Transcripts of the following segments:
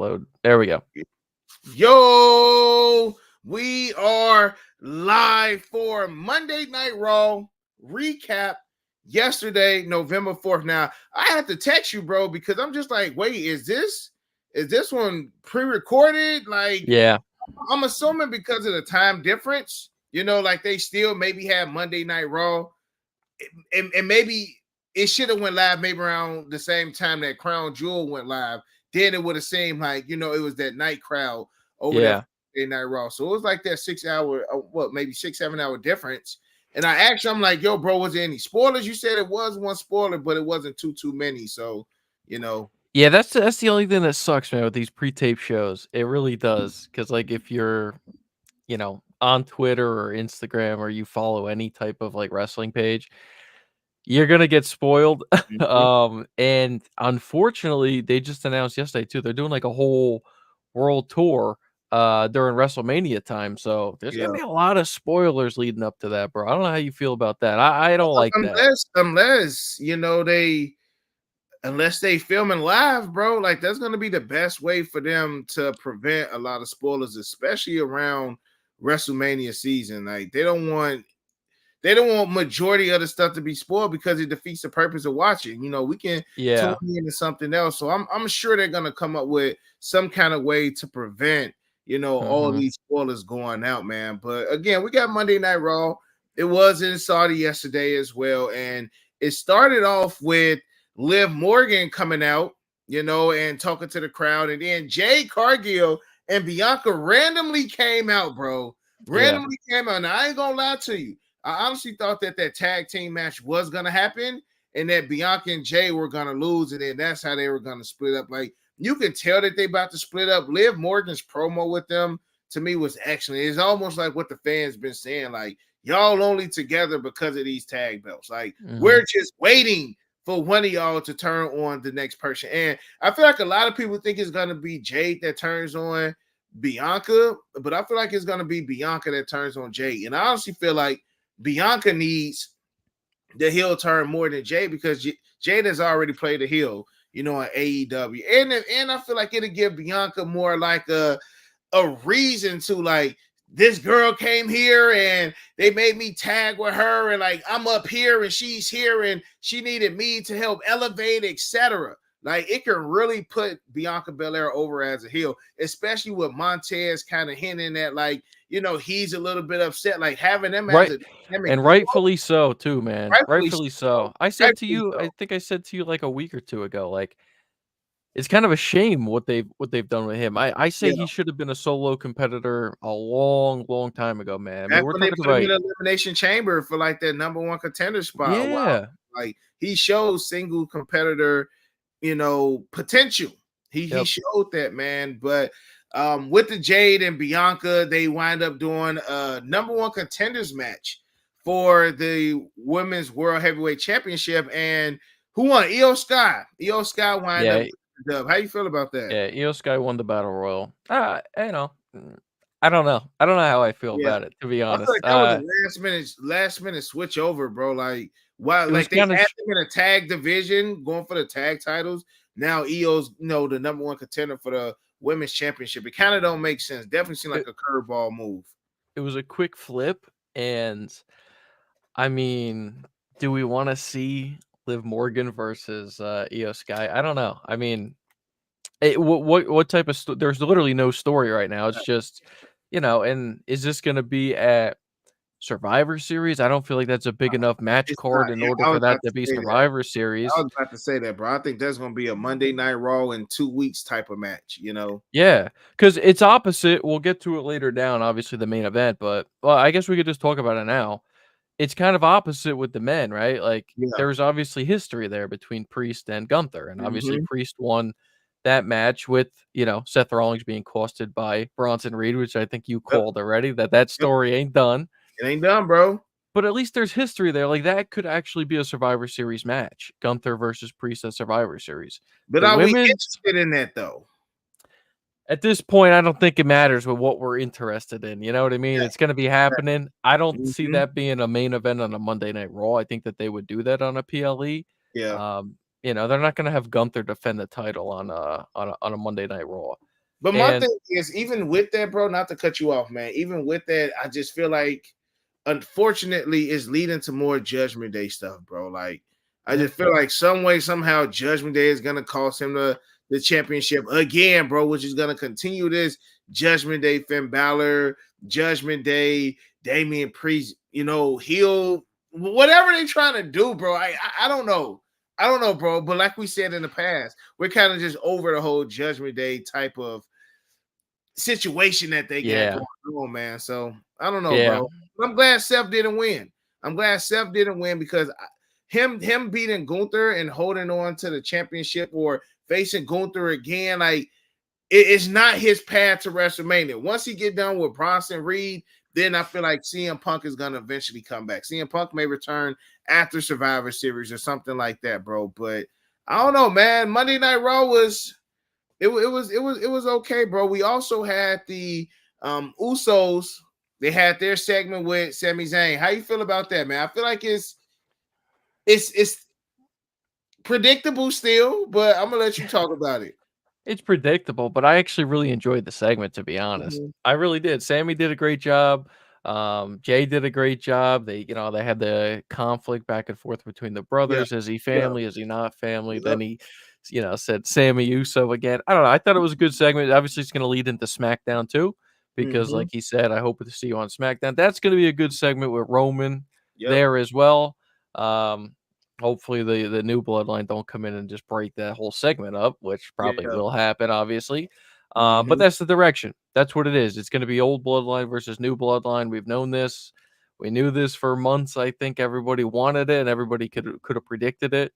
upload. There we go. Yo, we are live for Monday Night Raw recap yesterday, November 4th. Now, I had to text you, bro, because I'm just like, wait, is this one pre-recorded? Like, Yeah. I'm assuming because of the time difference, like they still maybe have Monday Night Raw, and maybe it should have went live maybe around the same time that Crown Jewel went live. Then it would have seemed like, it was that night crowd over there Monday Night Raw. So it was like that 6 hour, maybe 6-7 hour difference. And I asked him, like, yo, bro, was there any spoilers? You said it was one spoiler, but it wasn't too many. So, Yeah, that's the only thing that sucks, man, with these pre-tape shows. It really does. Because, like, if you're, on Twitter or Instagram or you follow any type of, like, wrestling page, you're gonna get spoiled. And unfortunately, they just announced yesterday, too, they're doing, like, a whole world tour during WrestleMania time. So there's gonna be a lot of spoilers leading up to that, bro. I don't know how you feel about that. I don't like that. Unless they filming live, bro, like that's gonna be the best way for them to prevent a lot of spoilers, especially around WrestleMania season. Like they don't want majority of the stuff to be spoiled because it defeats the purpose of watching. We can tune into something else. So I'm sure they're gonna come up with some kind of way to prevent all these spoilers going out, man. But again, we got Monday Night Raw. It was in Saudi yesterday as well, and it started off with Liv Morgan coming out, and talking to the crowd, and then Jade Cargill and Bianca randomly came out, bro. Randomly came out. Now I ain't gonna lie to you. I honestly thought that tag team match was gonna happen, and that Bianca and Jay were gonna lose, and then that's how they were gonna split up. Like you can tell that they about to split up. Liv Morgan's promo with them to me was excellent. It's almost like what the fans been saying, like y'all only together because of these tag belts. Like we're just waiting for one of y'all to turn on the next person. And I feel like a lot of people think it's gonna be Jade that turns on Bianca, but I feel like it's gonna be Bianca that turns on Jade. And I honestly feel like Bianca needs the heel turn more than Jade because Jade has already played the heel, in AEW. And I feel like it'll give Bianca more like a reason to like, this girl came here and they made me tag with her, and like I'm up here and she's here and she needed me to help elevate, etc. Like it can really put Bianca Belair over as a heel, especially with Montez kind of hinting at like, he's a little bit upset, like having them as a dynamic. And rightfully so too, man. Rightfully so. I said to you, I think I said to you like a week or two ago, like it's kind of a shame what they've done with him. I say he should have been a solo competitor a long time ago, man. I mean, we're talking about him in the Elimination Chamber for like that number one contender spot. Yeah. Wow. Like he shows single competitor, potential. He showed that, man. But with the Jade and Bianca, they wind up doing a number one contenders match for the Women's World Heavyweight Championship. And who won? Io Sky. Io Sky wind up. How you feel about that? Yeah, Io Sky won the Battle Royal. I don't know. I don't know how I feel about it, to be honest. I feel like that was a last minute switch over, bro. Like, wow, like they had them in a tag division going for the tag titles. Now Io's, the number one contender for the women's championship. It kind of don't make sense. Definitely seemed like a curveball move. It was a quick flip, and I mean, do we want to see Liv Morgan versus Io Sky? I don't know. I mean, what type of there's literally no story right now. It's just, and is this going to be at Survivor Series? I don't feel like that's a big enough match card in order for that to be Survivor Series. I was about to say that, bro. I think that's going to be a Monday Night Raw in 2 weeks type of match, Yeah, because it's opposite. We'll get to it later down, obviously the main event, but I guess we could just talk about it now. It's kind of opposite with the men, right? Like there's obviously history there between Priest and Gunther, and obviously Priest won that match with, Seth Rollins being costed by Bronson Reed, which I think you called already, that story ain't done. It ain't done, bro. But at least there's history there. Like that could actually be a Survivor Series match. Gunther versus Priest at Survivor Series. But are we interested in that though? At this point, I don't think it matters with what we're interested in. You know what I mean? It's going to be happening. I don't see that being a main event on a Monday Night Raw. I think that they would do that on a PLE. Yeah. They're not going to have Gunther defend the title on a Monday Night Raw. But my And thing is, even with that, bro, not to cut you off, man. Even with that, I just feel like, unfortunately, it's leading to more Judgment Day stuff, bro. Like, I yeah, just feel like some way, somehow, Judgment Day is gonna cost him the championship again, bro, which is gonna continue this Judgment Day Finn Balor, Judgment Day, Damian Priest, heel, whatever they trying to do, bro. I don't know. I don't know, bro. But like we said in the past, we're kind of just over the whole Judgment Day type of situation that they got yeah, going on, man. So I don't know, yeah. bro. I'm glad Seth didn't win. I'm glad Seth didn't win because him beating Gunther and holding on to the championship or facing Gunther again, like it's not his path to WrestleMania. Once he get done with Bronson Reed, then I feel like CM Punk is gonna eventually come back. CM Punk may return after Survivor Series or something like that, bro. But I don't know, man. Monday Night Raw was it was okay, bro. We also had the Usos. They had their segment with Sami Zayn. How you feel about that, man? I feel like it's predictable still, but I'm gonna let you talk about it. It's predictable, but I actually really enjoyed the segment, to be honest. Mhm. I really did. Sammy did a great job. Jay did a great job. They had the conflict back and forth between the Yeah, brothers. Is he yeah, family? Is he not family? Then yep. he, said Sammy Uso again. I don't know. I thought it was a good segment. Obviously, it's going to lead into SmackDown too, because Mm-hmm. like he said, I hope to see you on SmackDown. That's going to be a good segment with Roman Yep. there as well. Um, Hopefully the new bloodline don't come in and just break that whole segment up, which probably Yeah. will happen, obviously. But Mm-hmm. that's the direction. That's what it is. It's going to be old bloodline versus new bloodline. We've known this. We knew this for months. I think everybody wanted it, and everybody could have predicted it.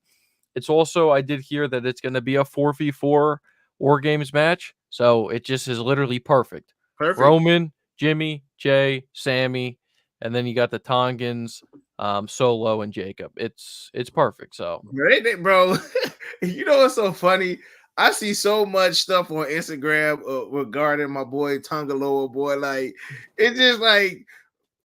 It's also, I did hear that it's going to be a 4v4 War Games match, so it just is literally perfect. Perfect. Roman, Jimmy, Jay, Sammy, and then you got the Tongans, Solo, and Jacob. It's perfect. So Bro, you know what's so funny? I see so much stuff on Instagram regarding my boy Tongaloa boy. Like, it's just like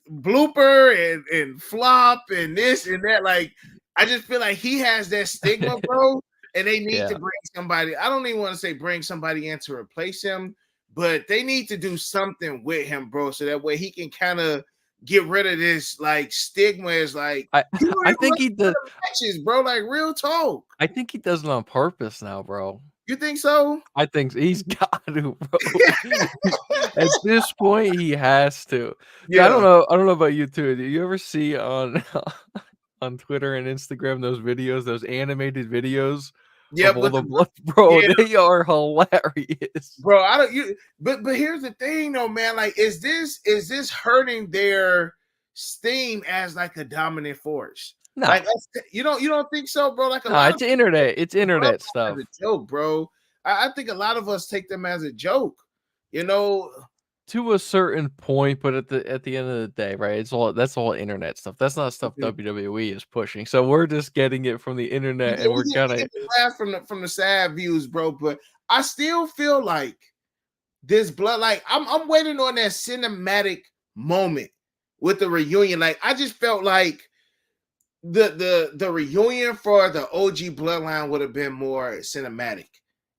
blooper and flop and this and that. Like, I just feel like he has that stigma, bro. And they need to yeah, bring somebody. I don't even want to say bring somebody in to replace him, but they need to do something with him, bro, so that way he can kind of get rid of this like stigma. Is like I he don't I even think he does. matches, bro. Like real talk. I think he does it on purpose now, bro. You think so? I think he's got to, bro. At this point, he has to. 'Cause Yeah. I don't know about you too. Do you ever see on on Twitter and Instagram those videos, those animated videos Yeah, of all but the blood? Bro, yeah, they are hilarious. bro. I don't you but here's the thing though, man. Like, is this hurting their steam as like a dominant force? Nah, Like you don't think so, bro? Like a nah, lot of people it's take the internet bloodline as stuff. a joke, bro. I think a lot of us take them as a joke. You know, To a certain point, but at the end of the day, right? That's all internet stuff. That's not stuff Mhm. WWE is pushing. So we're just getting it from the we internet, get, and we we're get, we kind of get the laugh from the sad views, bro. But I still feel like this blood, like I'm waiting on that cinematic moment with the reunion. Like I just felt like the reunion for the OG bloodline would have been more cinematic.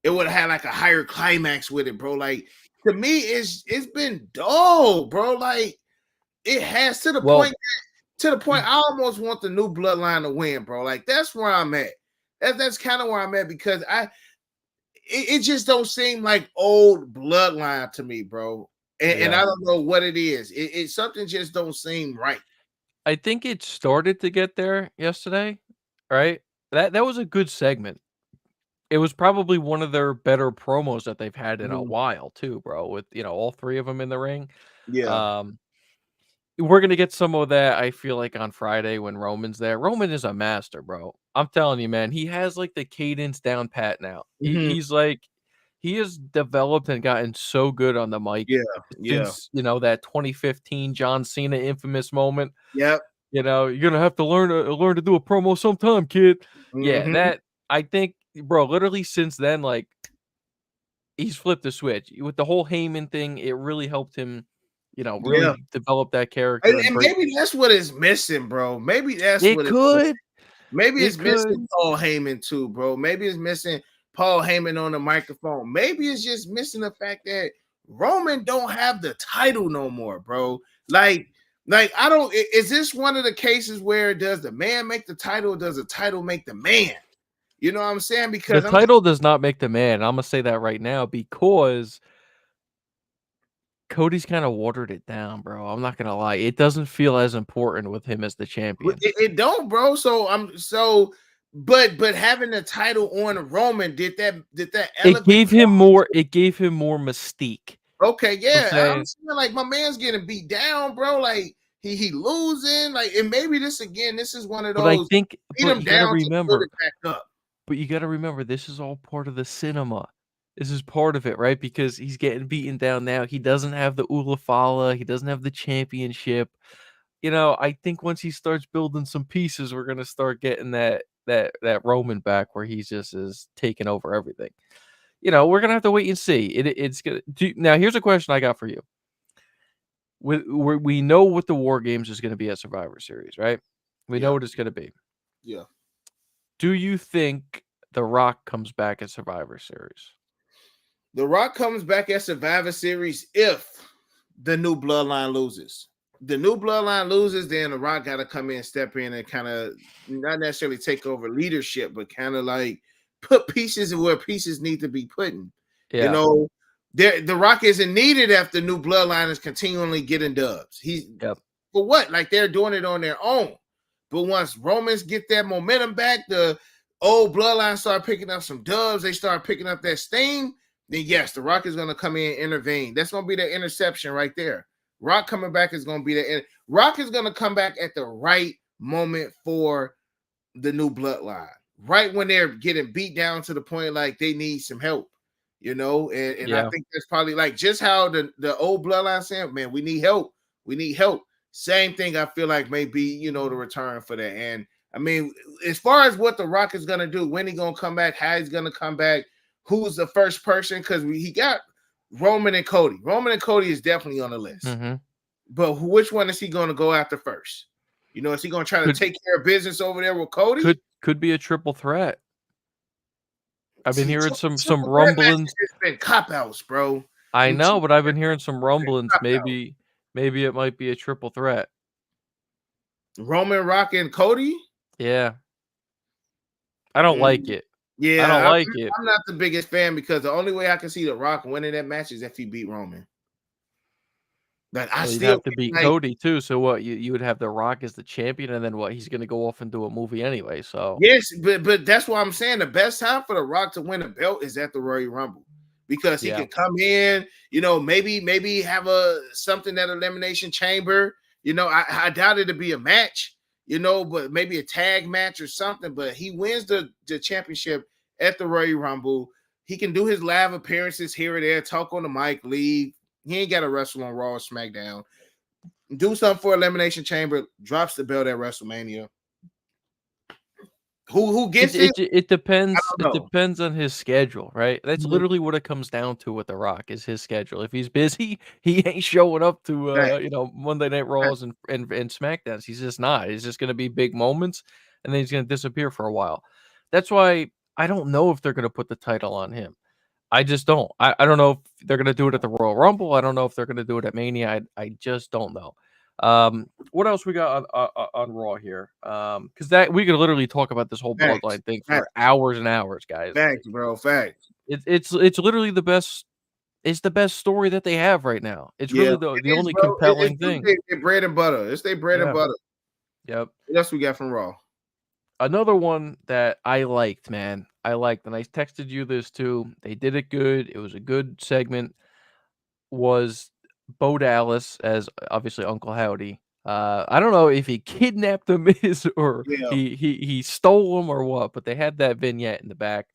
It would have had like a higher climax with it, bro. Like to me, it's been dull, bro. Like it has well, to the point I almost want the new bloodline to win, bro. Like that's where I'm at. That's kind of where I'm at because it just don't seem like old bloodline to me, bro. And yeah. I don't know what it is. It something just don't seem right. I think it started to get there yesterday, right? That was a good segment. It was probably one of their better promos that they've had in a Mhm. while too, bro, with, all 3 of them in the ring. Yeah. Um, we're gonna get some of that, I feel like, on Friday when Roman's there. Roman is a master, bro. I'm telling you, man, he has, like, the cadence down pat now. Mhm. He has developed and gotten so good on the mic Yeah. Yeah. since, that 2015 John Cena infamous moment. Yep. You're gonna have to learn to do a promo sometime, kid. Yeah, Mhm. that I think, bro, literally since then, like, he's flipped the switch. With the whole Heyman thing, it really helped him, Yeah. really develop that And, character and and break. maybe that's what is missing, bro. Maybe that's It what it's missing. could, Maybe it it's missing could. Paul Heyman too, bro. Maybe it's missing Paul Heyman on the microphone. Maybe it's just missing the fact that Roman don't have the title no more, bro. Like I don't. Is this one of the cases where does the man make the title, or does the title make the man? You know what I'm saying? The Because title does not make the man. I'm gonna say that right now because Cody's kind of watered it down, bro. I'm not gonna lie. It doesn't feel as important with him as the champion. it don't, bro. But having the title on Roman, did that elevate? It gave him more mystique. Okay, yeah. I'm saying like my man's getting beat down, bro. Like he losing. Like, and maybe this is one of those. But I think beat him down to build it back up. But you got to remember, this is all part of the cinema. This is part of it, right? Because he's getting beaten down now. He doesn't have the Ulafala. He doesn't have the championship. You know, I think once he starts building some pieces, we're gonna start getting that Roman back, where he's just is taking over everything. You know, we're gonna have to wait and see. It's gonna now. Here's a question I got for you. We know what the War Games is gonna be at Survivor Series, right? We know what it's gonna be. Yeah. Do you think The Rock comes back at Survivor Series? The Rock comes back at Survivor Series if the new bloodline loses. The new bloodline loses, then The Rock got to come in, step in, and kind of not necessarily take over leadership, but kind of like put pieces where pieces need to be put in. Yeah. You know, The Rock isn't needed if the new bloodline is continually getting dubs. For what? Like, they're doing it on their own. But once Romans get that momentum back, the old bloodline start picking up some dubs, they start picking up that steam, then yes, The Rock is going to come in and intervene. That's going to be the interception right there. Rock coming back is going to be Rock is going to come back at the right moment for the new bloodline. Right when they're getting beat down to the point like they need some help, you know? And I think that's probably like just how the old bloodline said, man, we need help. We need help. Same thing I feel like may be, you know, the return for that. And I mean, as far as what The Rock is going to do, when he's going to come back, how he's going to come back, who's the first person, because he got Roman and Cody. Roman and Cody is definitely on the list. Mm-hmm. But which one is he going to go after first? You know, is he going to try to take care of business over there with Cody? Could be a triple threat. I've been hearing some rumblings. It's been cop-outs, bro. I know, but I've been hearing some rumblings. Maybe it might be a triple threat. Roman, Rock, and Cody? Yeah. I don't like it. Yeah, I don't like it. I'm not the biggest fan because the only way I can see The Rock winning that match is if he beat Roman. But I still have to beat Cody too. So what? You would have The Rock as the champion, and then what? He's going to go off and do a movie anyway. So yes, but that's why I'm saying the best time for The Rock to win a belt is at the Royal Rumble because he can come in. You know, maybe have something at Elimination Chamber. You know, I doubt it'll be a match. You know, but maybe a tag match or something. But he wins the championship at the Royal Rumble. He can do his live appearances here or there, talk on the mic, leave. He ain't got to wrestle on Raw or SmackDown. Do something for Elimination Chamber, drops the belt at WrestleMania. Who gets it? It depends. It depends on his schedule, right? That's literally what it comes down to with The Rock is his schedule. If he's busy, he ain't showing up to you know, Monday Night Raws and SmackDowns. He's just not. It's just going to be big moments, and then he's going to disappear for a while. That's why I don't know if they're going to put the title on him. I just don't. I don't know if they're going to do it at the Royal Rumble. I don't know if they're going to do it at Mania. I just don't know. What else we got on Raw here? Because that we could literally talk about this whole bloodline thing for hours and hours, guys. Facts, bro. Facts. It's literally the best. It's the best story that they have right now. It's really the only compelling thing. It's bread and butter. It's their bread and butter. Yep. What else we got from Raw? Another one that I liked, man. I liked, and I texted you this too. They did it good. It was a good segment. Was Bo Dallas as obviously Uncle Howdy. I don't know if he kidnapped the Miz or he stole him or what, but they had that vignette in the back.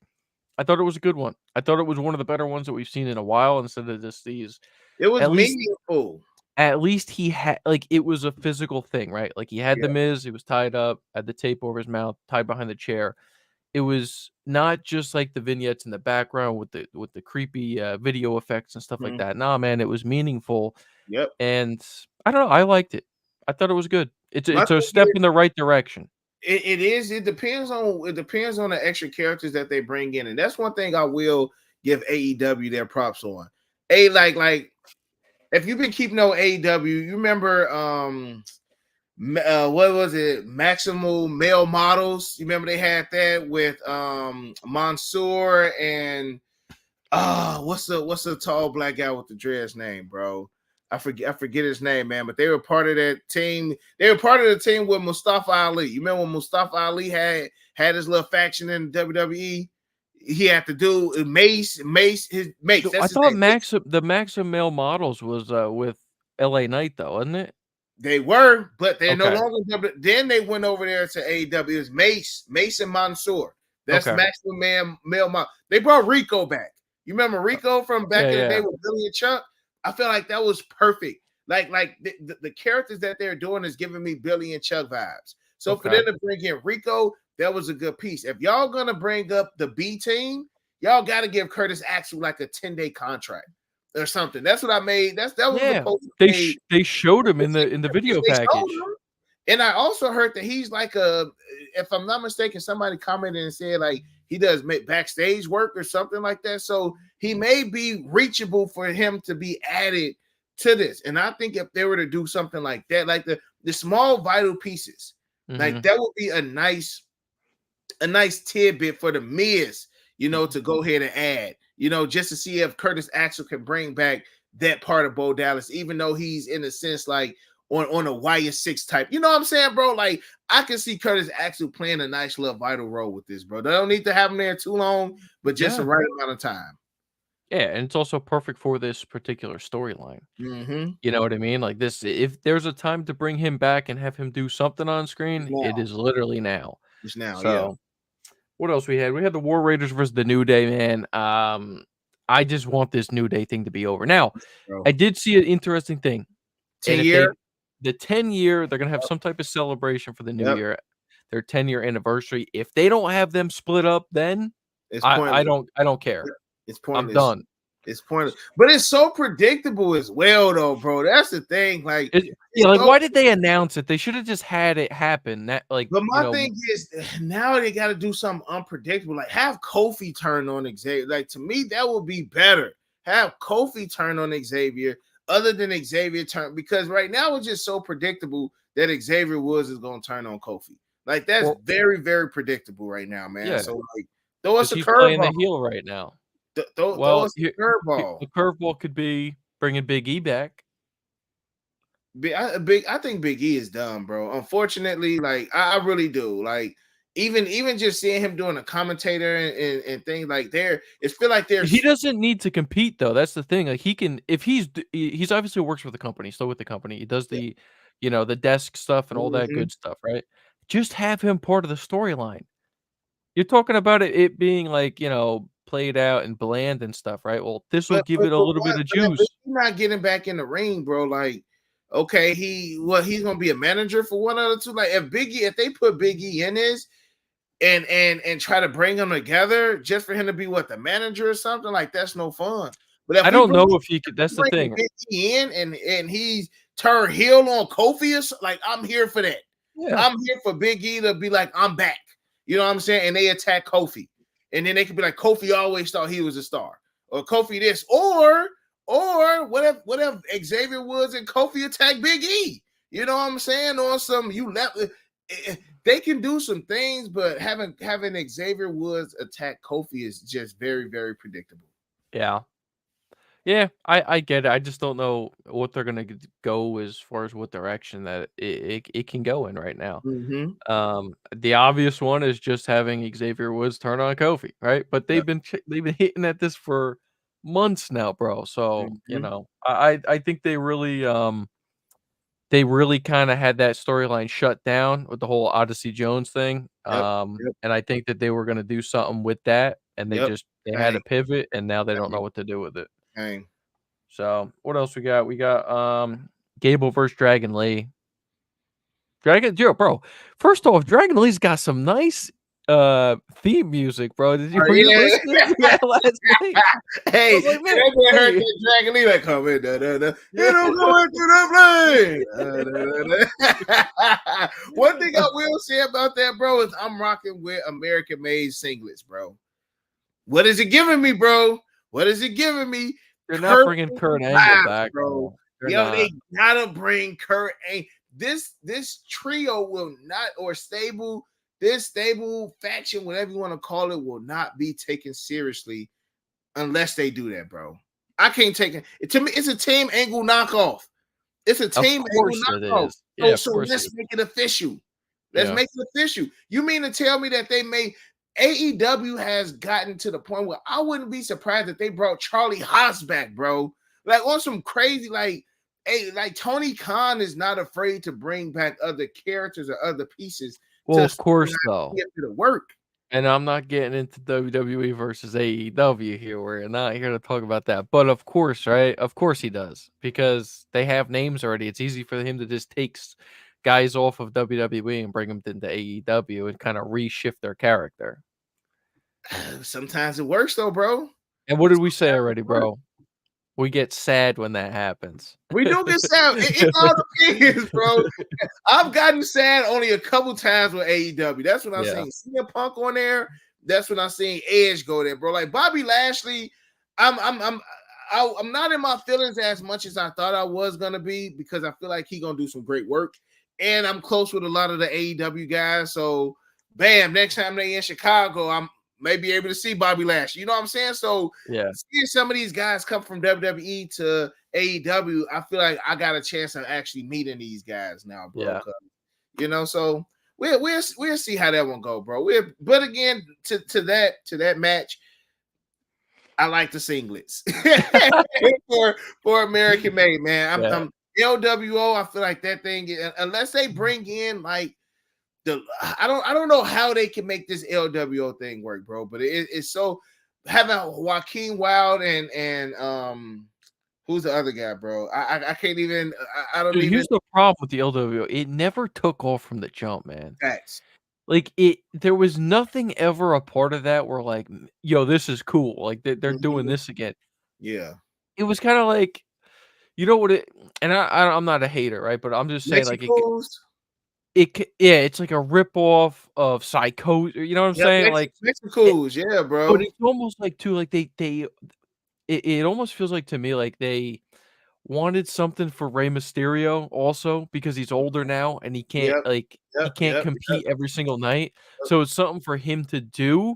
I thought it was a good one. I thought it was one of the better ones that we've seen in a while instead of just these. It was meaningful. At least he had it was a physical thing, right? Like he had the Miz, he was tied up, had the tape over his mouth, tied behind the chair. It was not just like the vignettes in the background with the creepy video effects and stuff like that. Nah, man, it was meaningful. Yep. And I don't know, I liked it. I thought it was good. It's a step in the right direction. It is. It depends on the extra characters that they bring in, and that's one thing I will give AEW their props on. Like if you've been keeping on AEW, you remember what was it? Maximal Male Models. You remember they had that with Mansoor and what's the tall black guy with the dreads name, bro? I forget his name, man. But they were part of that team. They were part of the team with Mustafa Ali. You remember when Mustafa Ali had his little faction in WWE? He had to do Mace. So I That's his thought name. the Maxim Male Models was with LA Knight though, wasn't it? They were, but they're no Okay. longer. Then they went over there to AEW. It's Mace and Mansoor. That's Okay. Maximum Male Model. They brought Rico back. You remember Rico from back in the day Yeah. with Billy and Chuck? I feel like that was perfect. Like the characters that they're doing is giving me Billy and Chuck vibes. So for Okay. them to bring in Rico, that was a good piece. If y'all gonna bring up the B team, y'all got to give Curtis Axel like a 10-day contract or something. That's what I made. That was the Yeah. post They made. showed him in the video They showed package. him. And I also heard that he's like if I'm not mistaken, somebody commented and said like he does backstage work or something like that. So he may be reachable for him to be added to this. And I think if they were to do something like that, like the small vital pieces, like that would be a nice tidbit for the Miz, to go ahead and add, just to see if Curtis Axel can bring back that part of Bo Dallas, even though he's in a sense like on a YS6 type. You know what I'm saying, bro? Like I can see Curtis Axel playing a nice little vital role with this, bro. They don't need to have him there too long, but just the right amount of time. Yeah, and it's also perfect for this particular storyline. Mm-hmm. You know what I mean? Like this, if there's a time to bring him back and have him do something on screen, it is literally now. Just now, yeah. So, what else we had? We had the War Raiders versus the New Day, man. I just want this New Day thing to be over. Now, Bro. I did see an interesting thing. 10 And if year. the 10-year, they're gonna have some type of celebration for the new Yep. year, their 10-year anniversary. If they don't have them split up, then It's I pointless. don't care. It's I'm pointless. done. It's pointless, but it's so predictable as well, though, bro. That's the thing. Like, Yeah, like so, why did they announce it? They should have just had it happen. That like but my thing is now they got to do something unpredictable. Like have Kofi turn on Xavier. Like to me, that would be better. Have Kofi turn on Xavier, other than Xavier turn, because right now it's just so predictable that Xavier Woods is going to turn on Kofi. Like that's very, very predictable right now, man. Yeah. So like, throw us a he's playing the curveball. heel right now. Throw us a curveball. The curveball could be bringing Big E back. I think Big E is done, bro. Unfortunately, like I really do. Like even just seeing him doing a commentator and things like there, it feel like there's he doesn't need to compete though. That's the thing. Like he can if he's obviously works with the company, still with the company. He does the the desk stuff and all that good stuff, right? Just have him part of the storyline. You're talking about it being like, played out and bland and stuff, right? Well, this will give it a little bit of juice. He's not getting back in the ring, bro. Like, okay, he's gonna be a manager for one of the two. Like, if they put Big E in this and try to bring them together just for him to be the manager or something, like that's no fun. But if I don't know if he could. That's the thing. Big E in and he's turned heel on Kofi, like I'm here for that. Yeah. I'm here for Big E to be like, I'm back. You know what I'm saying? And they attack Kofi. And then they could be like, Kofi always thought he was a star. Or Kofi this. Or what if Xavier Woods and Kofi attack Big E? You know what I'm saying? Or some they can do some things, but having Xavier Woods attack Kofi is just very, very predictable. Yeah. Yeah, I get it. I just don't know what they're gonna go as far as what direction that it can go in right now. The obvious one is just having Xavier Woods turn on Kofi, right? But they've been hitting at this for months now, bro. So I think they really kind of had that storyline shut down with the whole Odyssey Jones thing. And I think that they were gonna do something with that, and they had to pivot, and now they don't know what to do with it. Dang. So what else we got? We got Gable versus Dragon Lee. Bro. First off, Dragon Lee's got some nice theme music, bro. Were you Yeah. listening to that last night? I Hey, was like, man, that boy heard hey. that Dragon Lee like coming, Yeah. you don't go into the plane. One thing I will say about that, bro, is I'm rocking with American made singlets, bro. What is it giving me, bro? What is it giving me? They're not Kurt bringing Kurt Angle Angle vibes, back, bro. though. They're Yo, not. they gotta bring Kurt Angle. This trio will not, or stable, this stable faction, whatever you want to call it, will not be taken seriously unless they do that, bro. I can't take it. To me, it's a Team Angle knockoff. It's a Of Team Angle course it knockoff. is. Yeah, of So course it let's is. make it official. Let's Yeah. make it official. You mean to tell me that they made AEW has gotten to the point where I wouldn't be surprised if they brought Charlie Haas back, bro? Like on some crazy, hey, like Tony Khan is not afraid to bring back other characters or other pieces Well, to of course, though. get to the work. And I'm not getting into WWE versus AEW here. We're not here to talk about that. But of course, right? Of course he does. Because they have names already. It's easy for him to just take guys off of WWE and bring them into AEW and kind of reshift their character. Sometimes it works though, bro. And what did we say already, bro? We get sad when that happens. We do get sad. It's all opinions, bro. I've gotten sad only a couple times with AEW. That's when I seen CM Punk on there. That's when I seen Edge go there, bro. Like Bobby Lashley, I'm not in my feelings as much as I thought I was gonna be because I feel like he gonna do some great work, and I'm close with a lot of the AEW guys. So, bam, next time they in Chicago, I'm may be able to see Bobby Lashley. You know what I'm saying? So, seeing some of these guys come from WWE to AEW, I feel like I got a chance of actually meeting these guys now, bro. Yeah. You know, so we'll see how that one go, bro. But again, to that match, I like the singlets for American Made, man. I'm LWO. I feel like that thing, unless they bring in like I don't know how they can make this LWO thing work, bro. But it's so having Joaquin Wild and who's the other guy, bro? I can't even. I don't even. Here's the problem with the LWO. It never took off from the jump, man. Facts. Like there was nothing ever a part of that where like, yo, this is cool. Like they're doing this again. Yeah. It was kind of like, you know what it, and I'm not a hater, right? But I'm just saying like it's like a ripoff of Psycho. You know what I'm saying? Like Mexicals, yeah, bro. But it's almost like too, like it almost feels like to me like they wanted something for Rey Mysterio also because he's older now and he can't he can't compete every single night. So it's something for him to do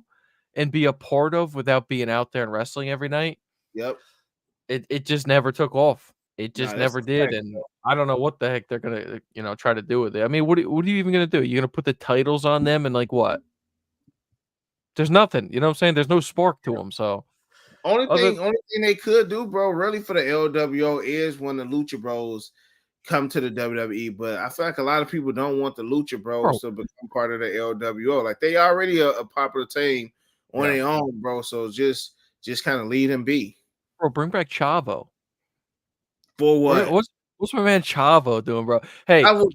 and be a part of without being out there and wrestling every night. Yep. It just never took off. It just never did, and I don't know what the heck they're gonna, try to do with it. I mean, what are you even gonna do? You're gonna put the titles on them and like what? There's nothing. You know what I'm saying? There's no spark to them. So only thing they could do, bro, really for the LWO is when the Lucha Bros come to the WWE. But I feel like a lot of people don't want the Lucha Bros to become part of the LWO. Like they already a popular team on their own, bro. So just kind of leave them be. Bro, bring back Chavo. For what? What's my man Chavo doing, bro? Hey, Chavo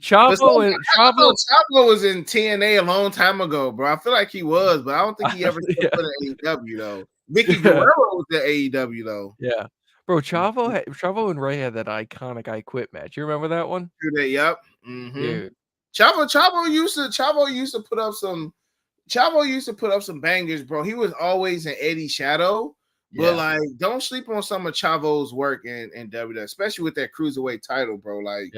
was in TNA a long time ago, bro. I feel like he was, but I don't think he ever put in AEW though. Vicky Guerrero was at AEW though. Yeah, bro. Chavo and Ray had that iconic "I Quit" match. You remember that one? Yep. Mm-hmm. Dude. Chavo used to put up some bangers, bro. He was always an Eddie Shadow. But like, don't sleep on some of Chavo's work in WWE, especially with that cruiserweight title, bro. Like,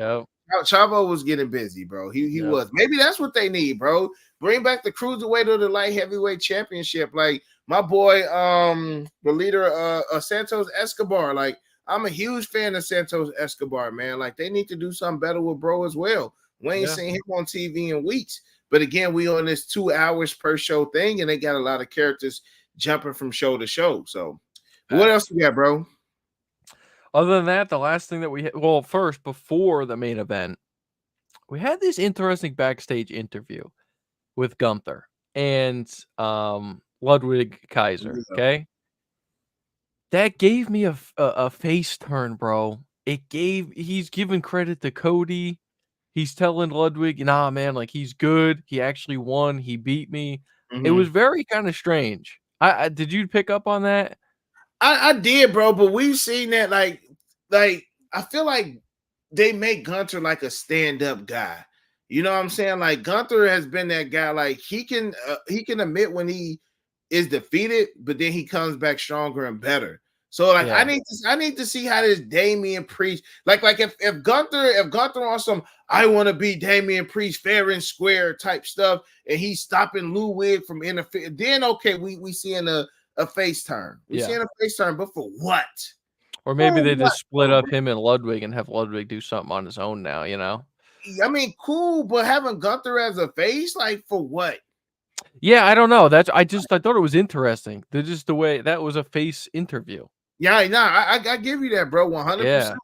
Chavo was getting busy, bro. He was. Maybe that's what they need, bro. Bring back the cruiserweight or the light heavyweight championship. Like my boy, the leader, Santos Escobar. Like, I'm a huge fan of Santos Escobar, man. Like, they need to do something better with bro as well. We ain't seen him on TV in weeks. But again, we on this 2 hours per show thing, and they got a lot of characters jumping from show to show. So what else we got, bro? Other than that, the last thing that we had, well, first, before the main event, we had this interesting backstage interview with Gunther and Ludwig Kaiser. Okay, that gave me a face turn, bro. He's giving credit to Cody. He's telling Ludwig, nah, man, like he's good. He actually won. He beat me. It was Mhm. very kinda strange. I did you pick up on that? I did, bro, but we've seen that like I feel like they make Gunter like a stand-up guy. You know what I'm saying? Like Gunther has been that guy. Like he can admit when he is defeated, but then he comes back stronger and better. So like Yeah. I need to see how this Damian Priest like if Gunther on some I want to be Damian Priest fair and square type stuff and he's stopping Ludwig from interfering, then okay, we seeing a face turn. We Yeah. seeing a face turn, but for what? Or maybe For they what just split though, up bro? him and Ludwig and have Ludwig do something on his own now, you know? I mean, cool, but having Gunther as a face, like for what? Yeah, I don't know. I thought it was interesting. They're just the way that was a face interview. Yeah, nah, I give you that, bro, 100%. Yeah.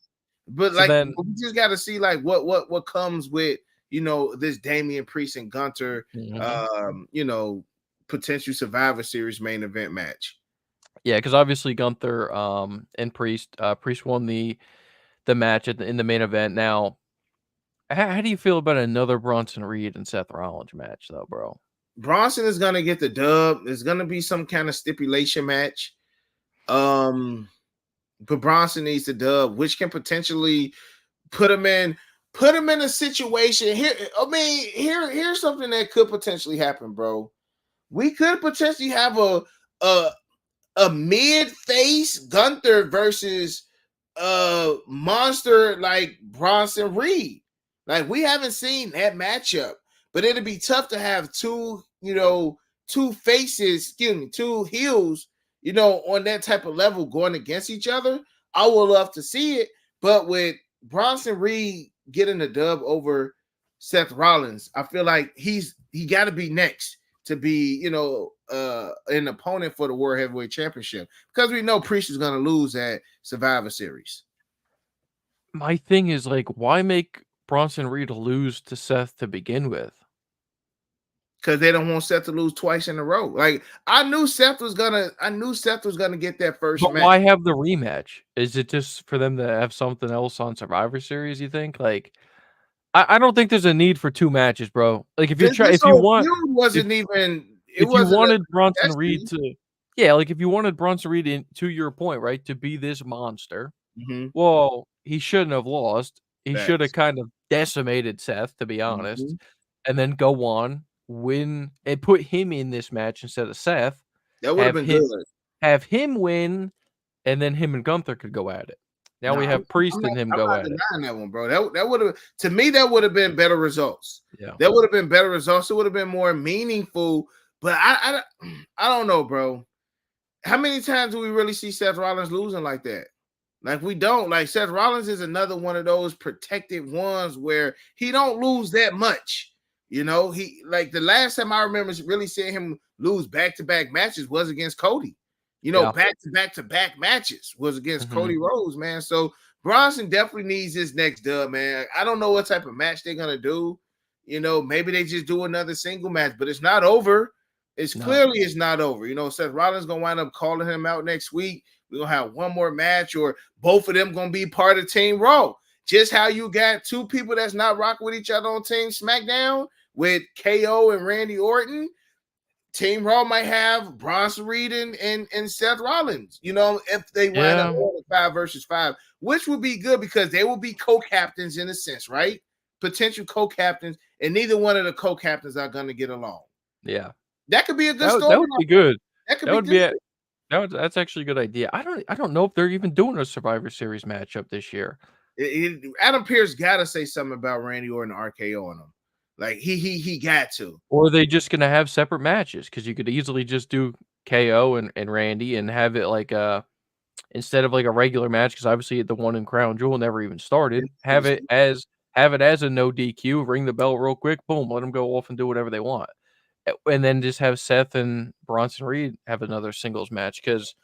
But So like, then we just got to see like what comes with this Damian Priest and Gunter, Mhm. potential Survivor Series main event match. Yeah, because obviously Gunther, and Priest, Priest won the match in the main event. Now, how do you feel about another Bronson Reed and Seth Rollins match though, bro? Bronson is gonna get the dub. There's gonna be some kind of stipulation match. Um, but Bronson needs the dub, which can potentially put him in a situation here. I mean, here's something that could potentially happen, bro. We could potentially have a a mid face Gunther versus monster like Bronson Reed. Like we haven't seen that matchup, but it'd be tough to have two faces, excuse me, two heels, on that type of level going against each other. I would love to see it, but with Bronson Reed getting the dub over Seth Rollins, I feel like he got to be next to be, an opponent for the World Heavyweight Championship because we know Priest is going to lose at Survivor Series My thing is like, why make Bronson Reed lose to Seth to begin with? because they don't want Seth to lose twice in a row. Like I knew Seth was gonna get that first But match. why have the rematch? Is it just for them to have something else on Survivor Series, you think? Like, I don't think there's a need for 2 matches, bro. Like, This whole feud if wasn't even. It if you wasn't a wanted Bronson Reed necessity. to yeah, like, if you wanted Bronson Reed in to your point, right, to be this monster, Mm-hmm. well, he shouldn't have lost. He shoulda Facts. kind of decimated Seth, to be honest, Mm-hmm. and then go on, win, and put him in this match instead of Seth, That would have have been him good. have him win, and then him and Gunther could go at it. Now No, we have Priest and him I'm go not at it. denying that one, bro. That would have to me that would have been better results. Yeah. That would have been better results. It would have been more meaningful. But I don't know, bro. How many times do we really see Seth Rollins losing like that? Like we don't. Like Seth Rollins is another one of those protected ones where he don't lose that much. He like the last time I remember really seeing him lose back-to-back matches was against Cody. Yeah. Back-to-back matches was against Mhm. Cody Rhodes, man. So Bronson definitely needs this next dub, man. I don't know what type of match they're gonna do. Maybe they just do another single match, but it's not over. No. It's not over. Seth Rollins gonna wind up calling him out next week. We're gonna have one more match, or both of them gonna be part of Team Raw. Just how you got two people that's not rocking with each other on Team SmackDown with KO and Randy Orton. Team Raw might have Bronson Reed and Seth Rollins, if they wind up Yeah. on 5 versus 5, which would be good because they will be co-captains in a sense, right? Potential co-captains, and neither one of the co-captains are going to get along. Yeah. That could be a good That would storyline. be good. That could That be would good. be a that's actually a good idea. I don't know if they're even doing a Survivor Series matchup this year. Adam Pearce got to say something about Randy Orton RKO on him. Like he got to. Or are they just gonna have separate matches? Because you could easily just do KO and Randy and have it like instead of like a regular match, because obviously the one in Crown Jewel never even started, have it as a no DQ, ring the bell real quick, boom, let them go off and do whatever they want. And then just have Seth and Bronson Reed have another singles match because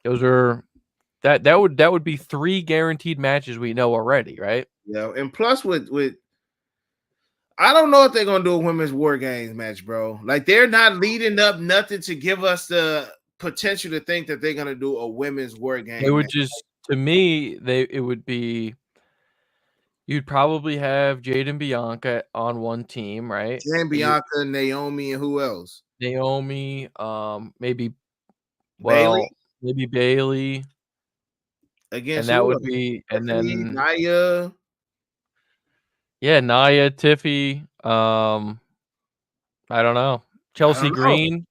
those are that would be 3 guaranteed matches we know already, right? And plus with I don't know if they're gonna do a women's war games match, bro. Like they're not leading up nothing to give us the potential to think that they're gonna do a women's war They game would match. just to me, they it would be you'd probably have Jade and Bianca on one team, right? Jan You Bianca, Naomi, and who else? Naomi, maybe Bailey well, maybe Bailey, and against that who would else? be and Tiffany, then Naya. yeah, Nia, Tiffy, I don't know. I don't know. Chelsea Green.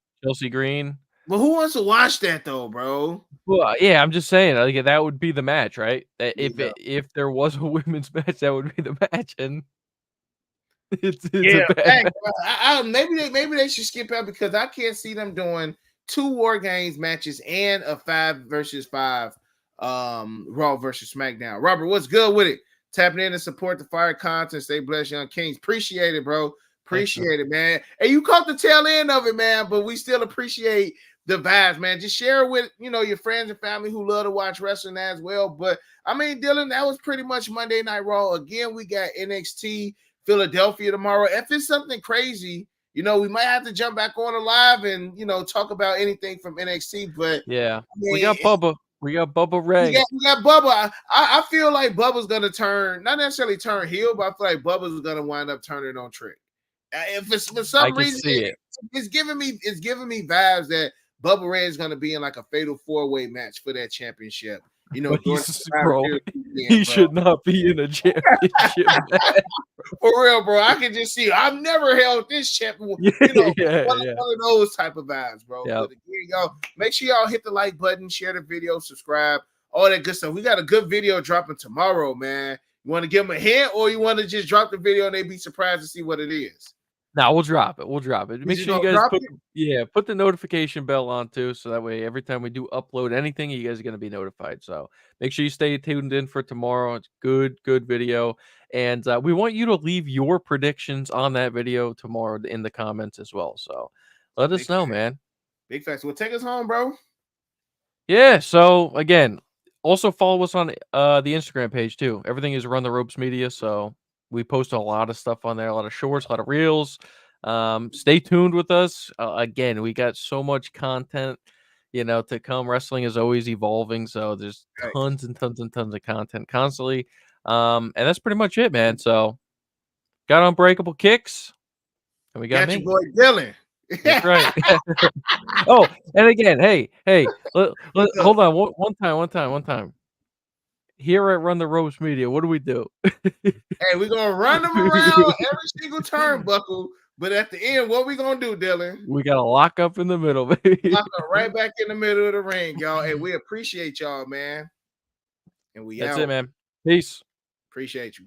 But who wants to watch that though, bro? Well, yeah, I'm just saying, like, that would be the match, right? That Yeah. if there was a women's match, that would be the match, and it's a Yeah, bad thanks, match. bro. Maybe they should skip out because I can't see them doing 2 War Games matches and a 5 versus 5 Raw versus SmackDown. Robert, what's good with it? Tapping in and support the fire content. Stay blessed, Young Kings. Appreciate it, bro. Thanks, man. Appreciate it, man. And you caught the tail end of it, man, but we still appreciate the vibes, man. Just share it with your friends and family who love to watch wrestling as well. But I mean, Dylan, that was pretty much Monday Night Raw. Again, we got NXT Philadelphia tomorrow. If it's something crazy, we might have to jump back on the live and talk about anything from NXT. But Yeah. I mean, We got Bubba. We got Bubba Ray. we got Bubba. I feel like Bubba's gonna turn, not necessarily turn heel, but I feel like Bubba's gonna wind up turning on Trick. If it's for I some can reason, see it. it's giving me vibes that Bubba Ray is gonna be in like a fatal 4-way match for that championship. But During he's the bro, weekend, he bro. should not be in a championship match. For real, bro. I can just see. I've never held this champ. Yeah, One yeah. of those type of vibes, bro. Yep. But again, y'all, make sure y'all hit the like button, share the video, subscribe, all that good stuff. We got a good video dropping tomorrow, man. You want to give them a hint, or you want to just drop the video and they be surprised to see what it is? No, we'll drop it. We'll drop it. Make just sure you gonna guys drop put the notification bell on too, so that way every time we do upload anything, you guys are gonna be notified. So make sure you stay tuned in for tomorrow. It's good video, and we want you to leave your predictions on that video tomorrow in the comments as well. So let us Big know, facts. man. Big facts. Well, take us home, bro. Yeah. So again, also follow us on the Instagram page too. Everything is Run the Ropes Media. So we post a lot of stuff on there, a lot of shorts, a lot of reels. Stay tuned with us. Again, we got so much content, to come. Wrestling is always evolving, so there's Thanks. tons and tons and tons of content constantly. And that's pretty much it, man. So got Unbreakable Kicks, and we got Got your me. boy Dylan. That's right. Oh, and again, hey, hold on, one time. Here at Run the Ropes Media, what do we do? Hey, we're gonna run them around every single turnbuckle, but at the end, what we gonna do, Dylan? We got to lock up in the middle, baby. Lock up right back in the middle of the ring, y'all. And we appreciate y'all, man. And we That's out. it, man. Peace. Appreciate you.